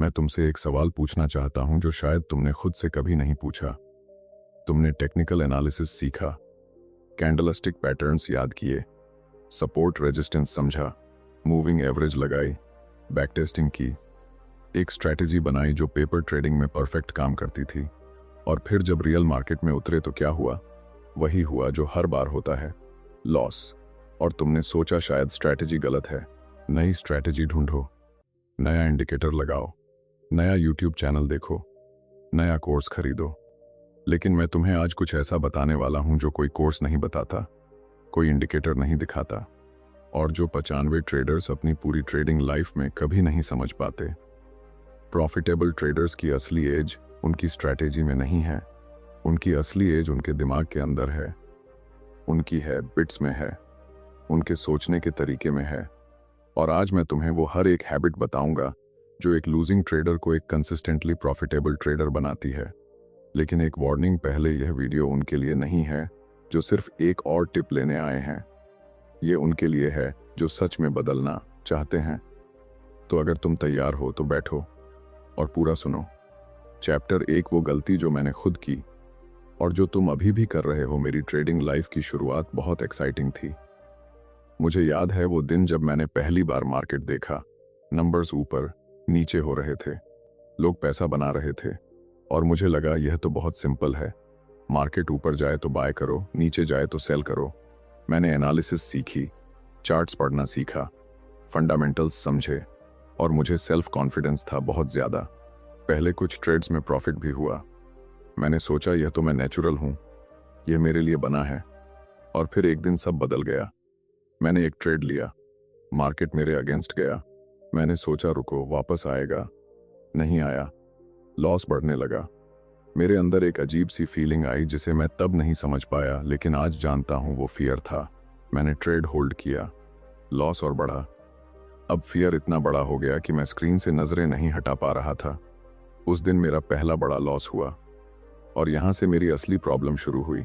मैं तुमसे एक सवाल पूछना चाहता हूं जो शायद तुमने खुद से कभी नहीं पूछा। तुमने टेक्निकल एनालिसिस सीखा, कैंडलस्टिक पैटर्न्स याद किए, सपोर्ट रेजिस्टेंस समझा, मूविंग एवरेज लगाई, बैक टेस्टिंग की, एक स्ट्रैटेजी बनाई जो पेपर ट्रेडिंग में परफेक्ट काम करती थी, और फिर जब रियल मार्केट में उतरे तो क्या हुआ? वही हुआ जो हर बार होता है, लॉस। और तुमने सोचा शायद स्ट्रैटेजी गलत है। नई स्ट्रैटेजी ढूंढो, नया इंडिकेटर लगाओ, नया यूट्यूब चैनल देखो, नया कोर्स खरीदो। लेकिन मैं तुम्हें आज कुछ ऐसा बताने वाला हूं जो कोई कोर्स नहीं बताता, कोई इंडिकेटर नहीं दिखाता, और जो 95 ट्रेडर्स अपनी पूरी ट्रेडिंग लाइफ में कभी नहीं समझ पाते। प्रॉफिटेबल ट्रेडर्स की असली एज उनकी स्ट्रैटेजी में नहीं है, उनकी असली एज उनके दिमाग के अंदर है, उनकी है बिट्स में है, उनके सोचने के तरीके में है। और आज मैं तुम्हें वो हर एक हैबिट बताऊंगा जो एक लूजिंग ट्रेडर को एक कंसिस्टेंटली प्रॉफिटेबल ट्रेडर बनाती है। लेकिन एक वार्निंग, पहले यह वीडियो उनके लिए नहीं है जो सिर्फ एक और टिप लेने आए हैं, ये उनके लिए है जो सच में बदलना चाहते हैं। तो अगर तुम तैयार हो तो बैठो और पूरा सुनो। चैप्टर 1, वो गलती जो मैंने खुद की और जो तुम अभी भी कर रहे हो। मेरी ट्रेडिंग लाइफ की शुरुआत बहुत एक्साइटिंग थी। मुझे याद है वो दिन जब मैंने पहली बार मार्केट देखा। नंबर्स ऊपर नीचे हो रहे थे, लोग पैसा बना रहे थे, और मुझे लगा यह तो बहुत सिंपल है। मार्केट ऊपर जाए तो बाय करो, नीचे जाए तो सेल करो। मैंने एनालिसिस सीखी, चार्ट्स पढ़ना सीखा, फंडामेंटल्स समझे, और मुझे सेल्फ कॉन्फिडेंस था बहुत ज़्यादा। पहले कुछ ट्रेड्स में प्रॉफिट भी हुआ। मैंने सोचा यह तो मैं नेचुरल हूँ, यह मेरे लिए बना है। और फिर एक दिन सब बदल गया। मैंने एक ट्रेड लिया, मार्केट मेरे अगेंस्ट गया। मैंने सोचा रुको, वापस आएगा, नहीं आया, लॉस बढ़ने लगा। मेरे अंदर एक अजीब सी फीलिंग आई जिसे मैं तब नहीं समझ पाया, लेकिन आज जानता हूँ वो फियर था। मैंने ट्रेड होल्ड किया, लॉस और बढ़ा। अब फियर इतना बड़ा हो गया कि मैं स्क्रीन से नजरें नहीं हटा पा रहा था। उस दिन मेरा पहला बड़ा लॉस हुआ, और यहां से मेरी असली प्रॉब्लम शुरू हुई।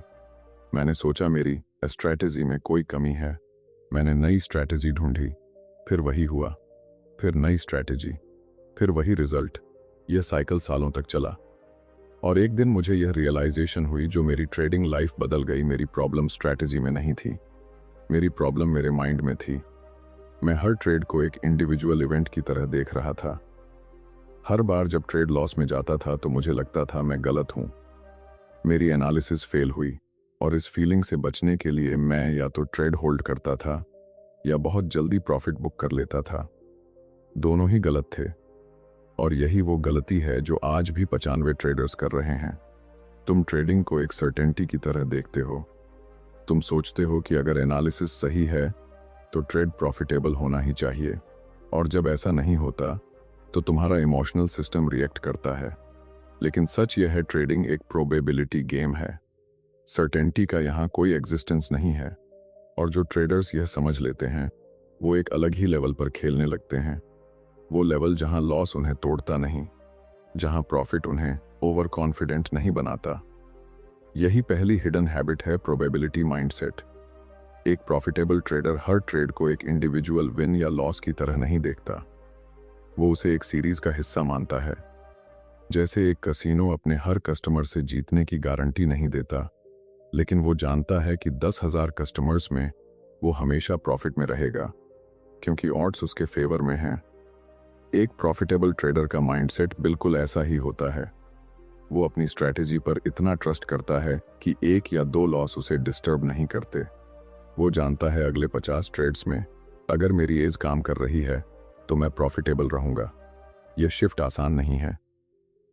मैंने सोचा मेरी स्ट्रैटेजी में कोई कमी है। मैंने नई स्ट्रैटेजी ढूंढी, फिर वही हुआ, फिर नई स्ट्रैटेजी, फिर वही रिजल्ट। यह साइकिल सालों तक चला, और एक दिन मुझे यह रियलाइजेशन हुई जो मेरी ट्रेडिंग लाइफ बदल गई। मेरी प्रॉब्लम स्ट्रैटेजी में नहीं थी, मेरी प्रॉब्लम मेरे माइंड में थी। मैं हर ट्रेड को एक इंडिविजुअल इवेंट की तरह देख रहा था। हर बार जब ट्रेड लॉस में जाता था तो मुझे लगता था मैं गलत हूं, मेरी एनालिसिस फेल हुई। और इस फीलिंग से बचने के लिए मैं या तो ट्रेड होल्ड करता था या बहुत जल्दी प्रॉफिट बुक कर लेता था। दोनों ही गलत थे, और यही वो गलती है जो आज भी 95 ट्रेडर्स कर रहे हैं। तुम ट्रेडिंग को एक सर्टेनिटी की तरह देखते हो। तुम सोचते हो कि अगर एनालिसिस सही है तो ट्रेड प्रॉफिटेबल होना ही चाहिए, और जब ऐसा नहीं होता तो तुम्हारा इमोशनल सिस्टम रिएक्ट करता है। लेकिन सच यह है, ट्रेडिंग एक प्रोबेबिलिटी गेम है। सर्टेनिटी का यहाँ कोई एग्जिस्टेंस नहीं है, और जो ट्रेडर्स यह समझ लेते हैं वो एक अलग ही लेवल पर खेलने लगते हैं। वो लेवल जहाँ लॉस उन्हें तोड़ता नहीं, जहाँ प्रॉफिट उन्हें ओवर कॉन्फिडेंट नहीं बनाता। यही पहली हिडन हैबिट है, प्रोबेबिलिटी माइंडसेट। एक प्रॉफिटेबल ट्रेडर हर ट्रेड को एक इंडिविजुअल विन या लॉस की तरह नहीं देखता। वो उसे एक सीरीज का हिस्सा मानता है। जैसे एक कैसीनो अपने हर कस्टमर से जीतने की गारंटी नहीं देता, लेकिन वो जानता है कि 10,000 कस्टमर्स में वो हमेशा प्रॉफिट में रहेगा, क्योंकि ऑड्स उसके फेवर में हैं। एक प्रॉफिटेबल ट्रेडर का माइंडसेट बिल्कुल ऐसा ही होता है। वो अपनी स्ट्रैटेजी पर इतना ट्रस्ट करता है कि 1 या 2 लॉस उसे डिस्टर्ब नहीं करते। वो जानता है अगले 50 ट्रेड्स में अगर मेरी एज काम कर रही है तो मैं प्रॉफिटेबल रहूंगा। यह शिफ्ट आसान नहीं है,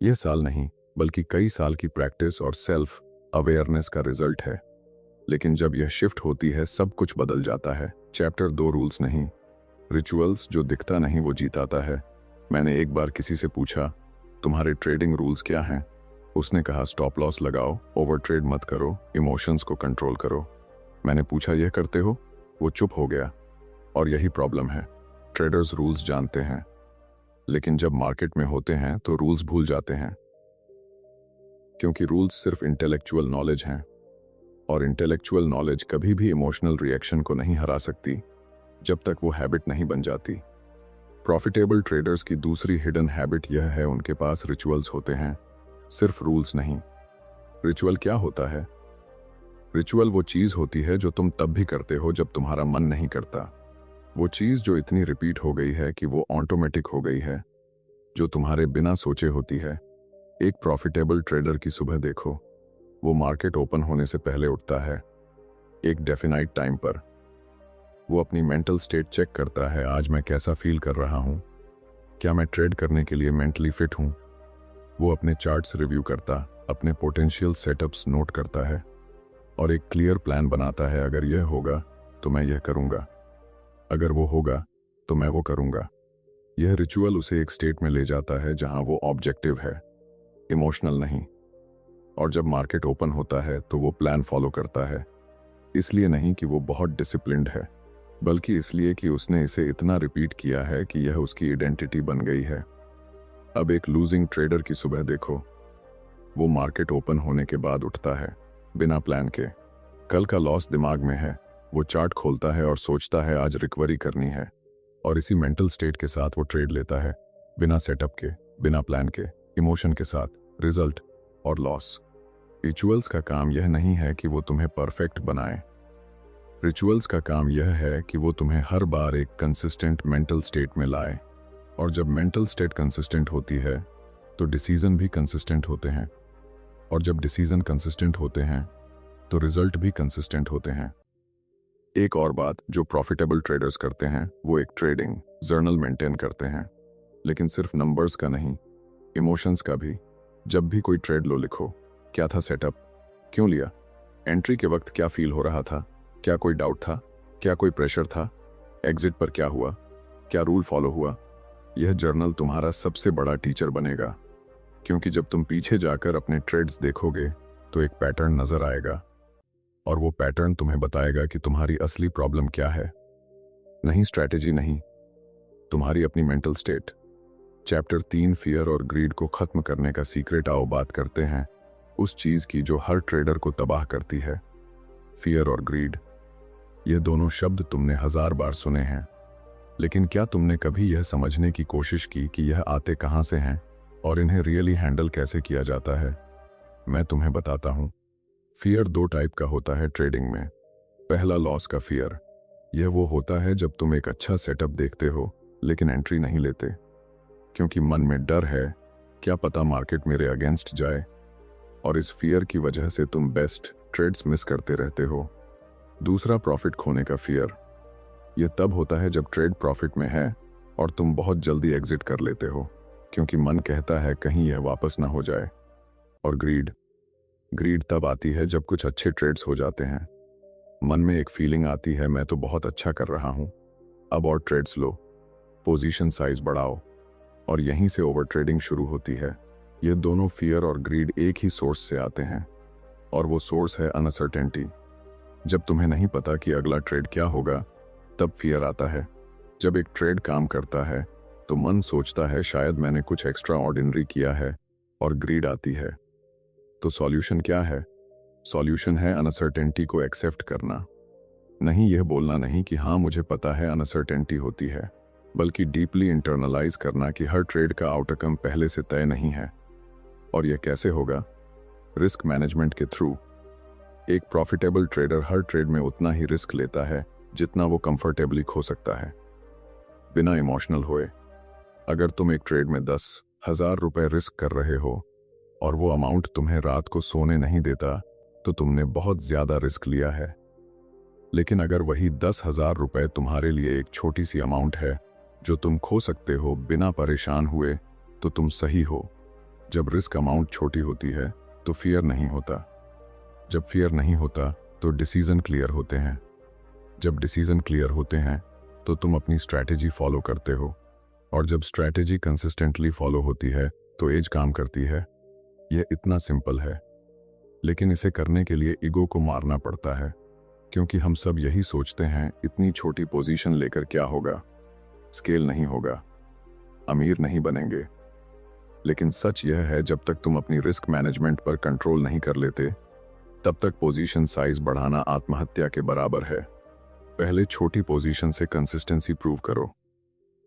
यह साल नहीं बल्कि कई साल की प्रैक्टिस और सेल्फ अवेयरनेस का रिजल्ट है। लेकिन जब यह शिफ्ट होती है सब कुछ बदल जाता है। चैप्टर 2, रूल्स नहीं, रिचुअल्स। जो दिखता नहीं वो जीताता है। मैंने एक बार किसी से पूछा, तुम्हारे ट्रेडिंग रूल्स क्या हैं? उसने कहा, स्टॉप लॉस लगाओ, ओवर ट्रेड मत करो, इमोशंस को कंट्रोल करो। मैंने पूछा, यह करते हो? वो चुप हो गया। और यही प्रॉब्लम है, ट्रेडर्स रूल्स जानते हैं, लेकिन जब मार्केट में होते हैं तो रूल्स भूल जाते हैं, क्योंकि रूल्स सिर्फ इंटेलेक्चुअल नॉलेज हैं, और इंटेलेक्चुअल नॉलेज कभी भी इमोशनल रिएक्शन को नहीं हरा सकती जब तक वो हैबिट नहीं बन जाती। प्रॉफिटेबल ट्रेडर्स की दूसरी हिडन हैबिट यह है, उनके पास रिचुअल्स होते हैं, सिर्फ रूल्स नहीं। रिचुअल क्या होता है? रिचुअल वो चीज होती है जो तुम तब भी करते हो जब तुम्हारा मन नहीं करता। वो चीज जो इतनी रिपीट हो गई है कि वो ऑटोमेटिक हो गई है, जो तुम्हारे बिना सोचे होती है। एक प्रॉफिटेबल ट्रेडर की सुबह देखो, वो मार्केट ओपन होने से पहले उठता है, एक डेफिनाइट टाइम पर। वो अपनी मेंटल स्टेट चेक करता है, आज मैं कैसा फील कर रहा हूँ, क्या मैं ट्रेड करने के लिए मेंटली फिट हूँ। वो अपने चार्ट्स रिव्यू करता, अपने पोटेंशियल सेटअप्स नोट करता है और एक क्लियर प्लान बनाता है, अगर यह होगा तो मैं यह करूँगा, अगर वो होगा तो मैं वो करूँगा। यह रिचुअल उसे एक स्टेट में ले जाता है जहां वो ऑब्जेक्टिव है, इमोशनल नहीं। और जब मार्केट ओपन होता है तो वो प्लान फॉलो करता है, इसलिए नहीं कि वो बहुत डिसिप्लिन्ड है, बल्कि इसलिए कि उसने इसे इतना रिपीट किया है कि यह उसकी आइडेंटिटी बन गई है। अब एक लूजिंग ट्रेडर की सुबह देखो, वो मार्केट ओपन होने के बाद उठता है, बिना प्लान के। कल का लॉस दिमाग में है, वो चार्ट खोलता है और सोचता है आज रिकवरी करनी है, और इसी मेंटल स्टेट के साथ वो ट्रेड लेता है, बिना सेटअप के, बिना प्लान के, इमोशन के साथ। रिजल्ट और लॉस। रिचुअल्स का काम यह नहीं है कि वो तुम्हें परफेक्ट बनाए। रिचुअल्स का काम यह है कि वो तुम्हें हर बार एक कंसिस्टेंट मेंटल स्टेट में लाए, और जब मेंटल स्टेट कंसिस्टेंट होती है तो डिसीजन भी कंसिस्टेंट होते हैं, और जब डिसीजन कंसिस्टेंट होते हैं तो रिजल्ट भी कंसिस्टेंट होते हैं। एक और बात जो प्रॉफिटेबल ट्रेडर्स करते हैं, वो एक ट्रेडिंग जर्नल मेंटेन करते हैं, लेकिन सिर्फ नंबर्स का नहीं, इमोशंस का भी। जब भी कोई ट्रेड लो लिखो, क्या था सेटअप, क्यों लिया, एंट्री के वक्त क्या फील हो रहा था, क्या कोई डाउट था, क्या कोई प्रेशर था, एग्जिट पर क्या हुआ, क्या रूल फॉलो हुआ। यह जर्नल तुम्हारा सबसे बड़ा टीचर बनेगा, क्योंकि जब तुम पीछे जाकर अपने ट्रेड्स देखोगे तो एक पैटर्न नजर आएगा, और वो पैटर्न तुम्हें बताएगा कि तुम्हारी असली प्रॉब्लम क्या है। नहीं स्ट्रैटेजी नहीं, तुम्हारी अपनी मेंटल स्टेट। चैप्टर 3 फियर और ग्रीड को खत्म करने का सीक्रेट। आओ बात करते हैं उस चीज की जो हर ट्रेडर को तबाह करती है, फियर और ग्रीड। ये दोनों शब्द तुमने 1000 बार सुने हैं, लेकिन क्या तुमने कभी यह समझने की कोशिश की कि यह आते कहां से हैं और इन्हें रियली हैंडल कैसे किया जाता है? मैं तुम्हें बताता हूं। फियर 2 टाइप का होता है ट्रेडिंग में। पहला, लॉस का फियर। यह वो होता है जब तुम एक अच्छा सेटअप देखते हो लेकिन एंट्री नहीं लेते, क्योंकि मन में डर है, क्या पता मार्केट मेरे अगेंस्ट जाए, और इस फियर की वजह से तुम बेस्ट ट्रेड्स मिस करते रहते हो। दूसरा, प्रॉफिट खोने का फियर। यह तब होता है जब ट्रेड प्रॉफिट में है और तुम बहुत जल्दी एग्जिट कर लेते हो, क्योंकि मन कहता है कहीं यह वापस ना हो जाए। और ग्रीड। ग्रीड तब आती है जब कुछ अच्छे ट्रेड्स हो जाते हैं, मन में एक फीलिंग आती है, मैं तो बहुत अच्छा कर रहा हूं, अब और ट्रेड्स लो, पोजीशन साइज बढ़ाओ, और यहीं से ओवर ट्रेडिंग शुरू होती है। ये दोनों फियर और ग्रीड एक ही सोर्स से आते हैं, और वो सोर्स है अनसर्टेनिटी। जब तुम्हें नहीं पता कि अगला ट्रेड क्या होगा, तब फियर आता है। जब एक ट्रेड काम करता है तो मन सोचता है शायद मैंने कुछ एक्स्ट्रा ऑर्डिनरी किया है, और ग्रीड आती है। तो सॉल्यूशन क्या है? सॉल्यूशन है अनसर्टेनिटी को एक्सेप्ट करना। नहीं यह बोलना नहीं कि हाँ मुझे पता है अनसर्टेनिटी होती है, बल्कि डीपली इंटरनलाइज करना कि हर ट्रेड का आउटकम पहले से तय नहीं है। और यह कैसे होगा? रिस्क मैनेजमेंट के थ्रू। एक प्रॉफिटेबल ट्रेडर हर ट्रेड में उतना ही रिस्क लेता है जितना वो कंफर्टेबली खो सकता है, बिना इमोशनल हुए। अगर तुम एक ट्रेड में 10,000 रुपए रिस्क कर रहे हो और वो अमाउंट तुम्हें रात को सोने नहीं देता, तो तुमने बहुत ज्यादा रिस्क लिया है। लेकिन अगर वही 10,000 रुपए तुम्हारे लिए एक छोटी सी अमाउंट है जो तुम खो सकते हो बिना परेशान हुए, तो तुम सही हो। जब रिस्क अमाउंट छोटी होती है तो फियर नहीं होता। जब फियर नहीं होता तो डिसीजन क्लियर होते हैं। जब डिसीजन क्लियर होते हैं तो तुम अपनी स्ट्रैटेजी फॉलो करते हो, और जब स्ट्रैटेजी कंसिस्टेंटली फॉलो होती है तो एज काम करती है। यह इतना सिंपल है, लेकिन इसे करने के लिए ईगो को मारना पड़ता है, क्योंकि हम सब यही सोचते हैं इतनी छोटी पोजीशन लेकर क्या होगा, स्केल नहीं होगा, अमीर नहीं बनेंगे। लेकिन सच यह है, जब तक तुम अपनी रिस्क मैनेजमेंट पर कंट्रोल नहीं कर लेते, तब तक पोजीशन साइज बढ़ाना आत्महत्या के बराबर है। पहले छोटी पोजीशन से कंसिस्टेंसी प्रूव करो,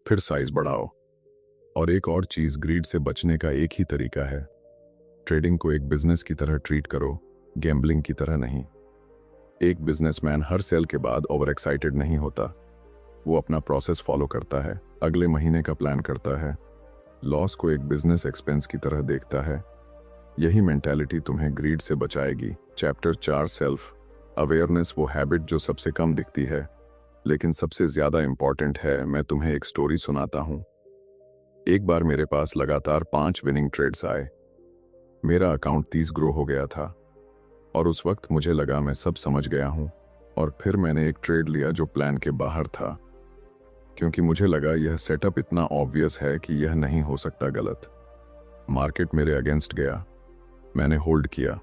फिर साइज बढ़ाओ। और एक और चीज, ग्रीड से बचने का एक ही तरीका है, ट्रेडिंग को एक बिजनेस की तरह ट्रीट करो, गैम्बलिंग की तरह नहीं। एक बिजनेसमैन हर सेल के बाद ओवर एक्साइटेड नहीं होता। वो अपना प्रोसेस फॉलो करता है, अगले महीने का प्लान करता है, लॉस को एक बिजनेस एक्सपेंस की तरह देखता है। यही मेंटालिटी तुम्हें ग्रीड से बचाएगी। चैप्टर 4, सेल्फ अवेयरनेस, वो हैबिट जो सबसे कम दिखती है लेकिन सबसे ज्यादा इंपॉर्टेंट है। मैं तुम्हें एक स्टोरी सुनाता हूं। एक बार मेरे पास लगातार 5 विनिंग ट्रेड्स आए। मेरा अकाउंट 30 ग्रो हो गया था और उस वक्त मुझे लगा मैं सब समझ गया हूं। और फिर मैंने एक ट्रेड लिया जो प्लान के बाहर था, क्योंकि मुझे लगा यह सेटअप इतना ऑब्वियस है कि यह नहीं हो सकता गलत। मार्केट मेरे अगेंस्ट गया, मैंने होल्ड किया,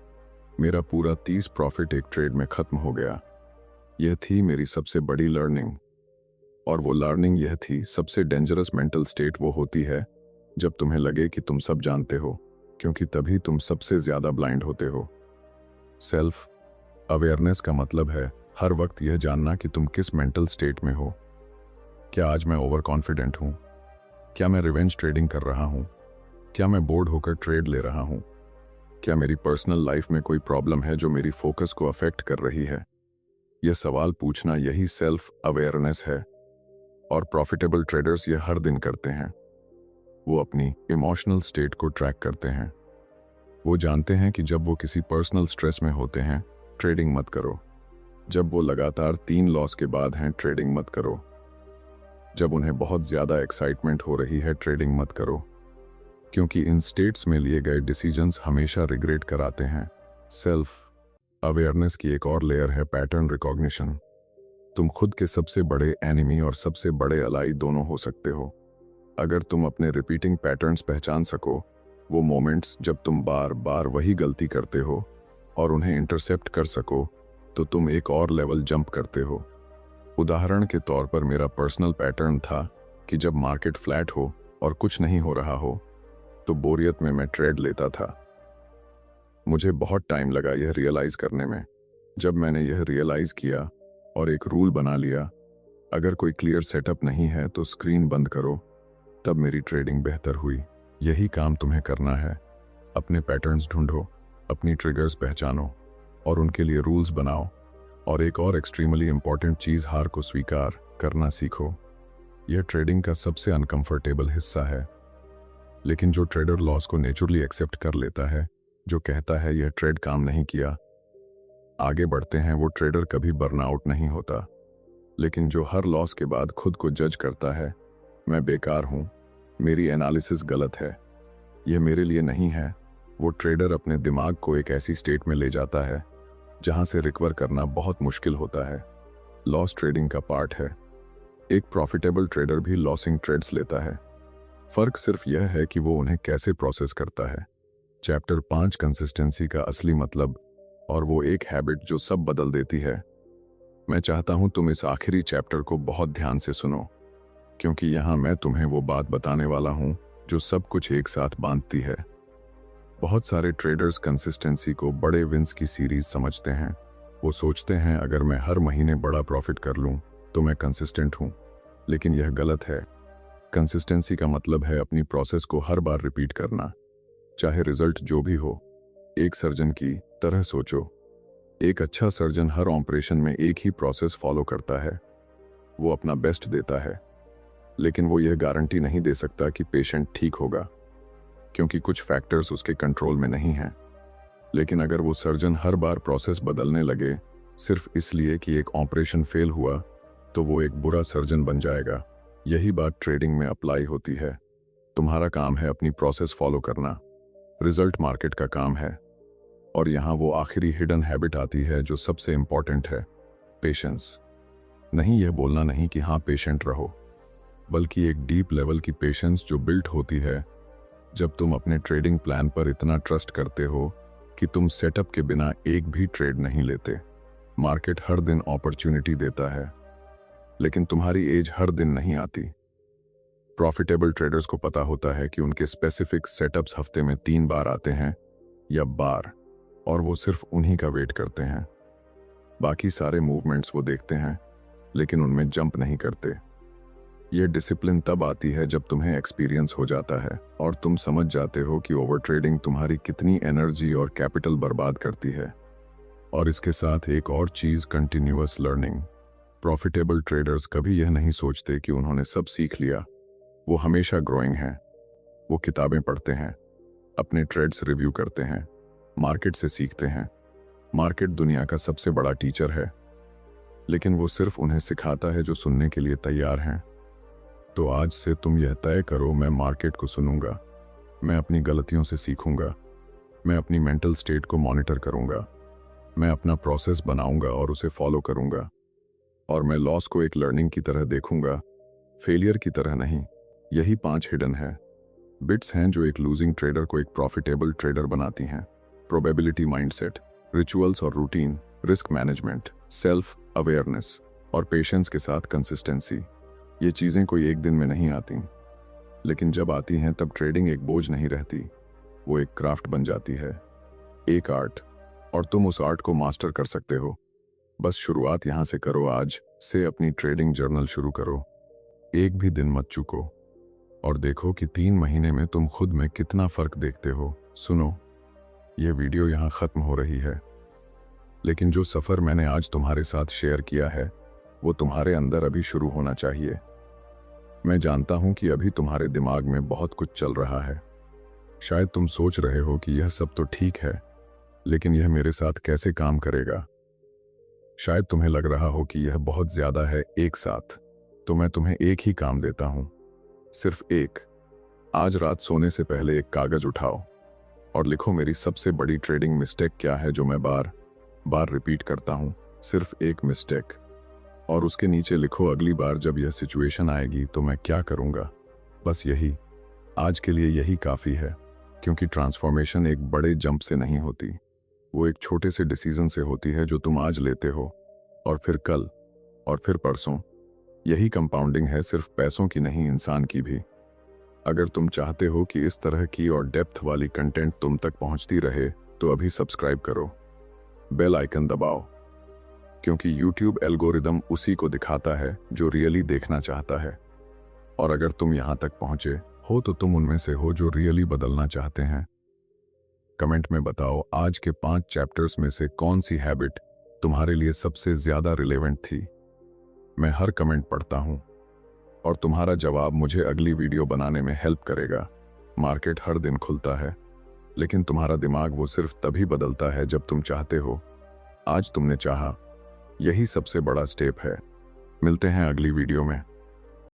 मेरा पूरा 30 प्रॉफिट एक ट्रेड में खत्म हो गया। यह थी मेरी सबसे बड़ी लर्निंग। और वो लर्निंग यह थी, सबसे डेंजरस मेंटल स्टेट वो होती है जब तुम्हें लगे कि तुम सब जानते हो, क्योंकि तभी तुम सबसे ज्यादा ब्लाइंड होते हो। सेल्फ अवेयरनेस का मतलब है हर वक्त यह जानना कि तुम किस मेंटल स्टेट में हो। क्या आज मैं ओवर कॉन्फिडेंट हूं? क्या मैं रिवेंज ट्रेडिंग कर रहा हूं? क्या मैं बोर्ड होकर ट्रेड ले रहा हूं? क्या मेरी पर्सनल लाइफ में कोई प्रॉब्लम है जो मेरी फोकस को अफेक्ट कर रही है? यह सवाल पूछना, यही सेल्फ अवेयरनेस है। और प्रॉफिटेबल ट्रेडर्स यह हर दिन करते हैं। वो अपनी इमोशनल स्टेट को ट्रैक करते हैं। वो जानते हैं कि जब वो किसी पर्सनल स्ट्रेस में होते हैं, ट्रेडिंग मत करो। जब वो लगातार 3 लॉस के बाद हैं, ट्रेडिंग मत करो। जब उन्हें बहुत ज्यादा एक्साइटमेंट हो रही है, ट्रेडिंग मत करो, क्योंकि इन स्टेट्स में लिए गए डिसीजंस हमेशा रिग्रेट कराते हैं। सेल्फ अवेयरनेस की एक और लेयर है पैटर्न रिकॉग्निशन। तुम खुद के सबसे बड़े एनिमी और सबसे बड़े अलाई दोनों हो सकते हो। अगर तुम अपने रिपीटिंग पैटर्न्स पहचान सको, वो मोमेंट्स जब तुम बार बार वही गलती करते हो और उन्हें इंटरसेप्ट कर सको, तो तुम एक और लेवल जंप करते हो। उदाहरण के तौर पर मेरा पर्सनल पैटर्न था कि जब मार्केट फ्लैट हो और कुछ नहीं हो रहा हो, तो बोरियत में मैं ट्रेड लेता था। मुझे बहुत टाइम लगा यह रियलाइज करने में। जब मैंने यह रियलाइज किया और एक रूल बना लिया, अगर कोई क्लियर सेटअप नहीं है तो स्क्रीन बंद करो, तब मेरी ट्रेडिंग बेहतर हुई। यही काम तुम्हें करना है। अपने पैटर्न्स ढूंढो, अपनी ट्रिगर्स पहचानो और उनके लिए रूल्स बनाओ। और एक और एक्सट्रीमली इंपॉर्टेंट चीज, हार को स्वीकार करना सीखो। यह ट्रेडिंग का सबसे अनकंफर्टेबल हिस्सा है, लेकिन जो ट्रेडर लॉस को नेचुरली एक्सेप्ट कर लेता है, जो कहता है यह ट्रेड काम नहीं किया, आगे बढ़ते हैं, वो ट्रेडर कभी बर्नआउट नहीं होता। लेकिन जो हर लॉस के बाद खुद को जज करता है, मैं बेकार हूं, मेरी एनालिसिस गलत है, यह मेरे लिए नहीं है, वो ट्रेडर अपने दिमाग को एक ऐसी स्टेट में ले जाता है जहां से रिकवर करना बहुत मुश्किल होता है। लॉस ट्रेडिंग का पार्ट है। एक प्रॉफिटेबल ट्रेडर भी लॉसिंग ट्रेड्स लेता है। फर्क सिर्फ यह है कि वो उन्हें कैसे प्रोसेस करता है। चैप्टर 5, कंसिस्टेंसी का असली मतलब, और वो एक हैबिट जो सब बदल देती है। मैं चाहता हूं तुम इस आखिरी चैप्टर को बहुत ध्यान से सुनो, क्योंकि यहां मैं तुम्हें वो बात बताने वाला हूं जो सब कुछ एक साथ बांधती है। बहुत सारे ट्रेडर्स कंसिस्टेंसी को बड़े विंस की सीरीज समझते हैं। वो सोचते हैं अगर मैं हर महीने बड़ा प्रॉफिट कर लूं तो मैं कंसिस्टेंट हूं, लेकिन यह गलत है। कंसिस्टेंसी का मतलब है अपनी प्रोसेस को हर बार रिपीट करना, चाहे रिजल्ट जो भी हो। एक सर्जन की तरह सोचो। एक अच्छा सर्जन हर ऑपरेशन में एक ही प्रोसेस फॉलो करता है। वो अपना बेस्ट देता है, लेकिन वो यह गारंटी नहीं दे सकता कि पेशेंट ठीक होगा, क्योंकि कुछ फैक्टर्स उसके कंट्रोल में नहीं हैं। लेकिन अगर वो सर्जन हर बार प्रोसेस बदलने लगे सिर्फ इसलिए कि एक ऑपरेशन फेल हुआ, तो वो एक बुरा सर्जन बन जाएगा। यही बात ट्रेडिंग में अप्लाई होती है। तुम्हारा काम है अपनी प्रोसेस फॉलो करना, रिजल्ट मार्केट का काम है। और यहाँ वो आखिरी हिडन हैबिट आती है जो सबसे इंपॉर्टेंट है, पेशेंस। नहीं, यह बोलना नहीं कि हाँ पेशेंट रहो, बल्कि एक डीप लेवल की पेशेंस जो बिल्ट होती है जब तुम अपने ट्रेडिंग प्लान पर इतना ट्रस्ट करते हो कि तुम सेटअप के बिना एक भी ट्रेड नहीं लेते। मार्केट हर दिन अपॉर्चुनिटी देता है, लेकिन तुम्हारी एज हर दिन नहीं आती। प्रॉफिटेबल ट्रेडर्स को पता होता है कि उनके स्पेसिफिक सेटअप्स हफ्ते में 3 बार आते हैं या बार, और वो सिर्फ उन्हीं का वेट करते हैं। बाकी सारे मूवमेंट्स वो देखते हैं, लेकिन उनमें जंप नहीं करते। ये डिसिप्लिन तब आती है जब तुम्हें एक्सपीरियंस हो जाता है और तुम समझ जाते हो कि ओवर ट्रेडिंग तुम्हारी कितनी एनर्जी और कैपिटल बर्बाद करती है। और इसके साथ एक और चीज, कंटिन्यूअस लर्निंग। प्रॉफिटेबल ट्रेडर्स कभी यह नहीं सोचते कि उन्होंने सब सीख लिया। वो हमेशा ग्रोइंग हैं। वो किताबें पढ़ते हैं, अपने ट्रेड्स रिव्यू करते हैं, मार्केट से सीखते हैं। मार्केट दुनिया का सबसे बड़ा टीचर है, लेकिन वो सिर्फ उन्हें सिखाता है जो सुनने के लिए तैयार हैं। तो आज से तुम यह तय करो, मैं मार्केट को सुनूंगा, मैं अपनी गलतियों से सीखूंगा, मैं अपनी मेंटल स्टेट को मॉनिटर करूंगा, मैं अपना प्रोसेस बनाऊंगा और उसे फॉलो करूंगा, और मैं लॉस को एक लर्निंग की तरह देखूंगा, फेलियर की तरह नहीं। यही 5 हिडन है बिट्स हैं जो एक लूजिंग ट्रेडर को एक प्रॉफिटेबल ट्रेडर बनाती हैं। प्रोबेबिलिटी माइंडसेट, रिचुअल्स और routine, risk management, self awareness और पेशेंस के साथ कंसिस्टेंसी। ये चीज़ें कोई एक दिन में नहीं आती, लेकिन जब आती हैं तब ट्रेडिंग एक बोझ नहीं रहती, वो एक क्राफ्ट बन जाती है, एक आर्ट। और तुम उस आर्ट को मास्टर कर सकते हो। बस शुरुआत यहाँ से करो। आज से अपनी ट्रेडिंग जर्नल शुरू करो। एक भी दिन मत चूको और देखो कि 3 महीने में तुम खुद में कितना फर्क देखते हो। सुनो, ये वीडियो यहाँ खत्म हो रही है, लेकिन जो सफर मैंने आज तुम्हारे साथ शेयर किया है वो तुम्हारे अंदर अभी शुरू होना चाहिए। मैं जानता हूं कि अभी तुम्हारे दिमाग में बहुत कुछ चल रहा है। शायद तुम सोच रहे हो कि यह सब तो ठीक है, लेकिन यह मेरे साथ कैसे काम करेगा। शायद तुम्हें लग रहा हो कि यह बहुत ज्यादा है एक साथ। तो मैं तुम्हें एक ही काम देता हूं, सिर्फ एक। आज रात सोने से पहले एक कागज उठाओ और लिखो, मेरी सबसे बड़ी ट्रेडिंग मिस्टेक क्या है जो मैं बार बार रिपीट करता हूं। सिर्फ एक मिस्टेक। और उसके नीचे लिखो, अगली बार जब यह सिचुएशन आएगी तो मैं क्या करूंगा। बस यही, आज के लिए यही काफी है, क्योंकि ट्रांसफॉर्मेशन एक बड़े जंप से नहीं होती, वो एक छोटे से डिसीजन से होती है जो तुम आज लेते हो, और फिर कल, और फिर परसों। यही कंपाउंडिंग है, सिर्फ पैसों की नहीं, इंसान की भी। अगर तुम चाहते हो कि इस तरह की और डेप्थ वाली कंटेंट तुम तक पहुंचती रहे तो अभी सब्सक्राइब करो, बेल आइकन दबाओ, क्योंकि YouTube एल्गोरिदम उसी को दिखाता है जो रियली देखना चाहता है। और अगर तुम यहां तक पहुंचे हो तो तुम उनमें से हो जो रियली बदलना चाहते हैं। कमेंट में बताओ, आज के 5 चैप्टर्स में से कौन सी हैबिट तुम्हारे लिए सबसे ज्यादा रिलेवेंट थी। मैं हर कमेंट पढ़ता हूं और तुम्हारा जवाब मुझे अगली वीडियो बनाने में हेल्प करेगा। मार्केट हर दिन खुलता है, लेकिन तुम्हारा दिमाग वो सिर्फ तभी बदलता है जब तुम चाहते हो। आज तुमने चाहा, यही सबसे बड़ा स्टेप है। मिलते हैं अगली वीडियो में।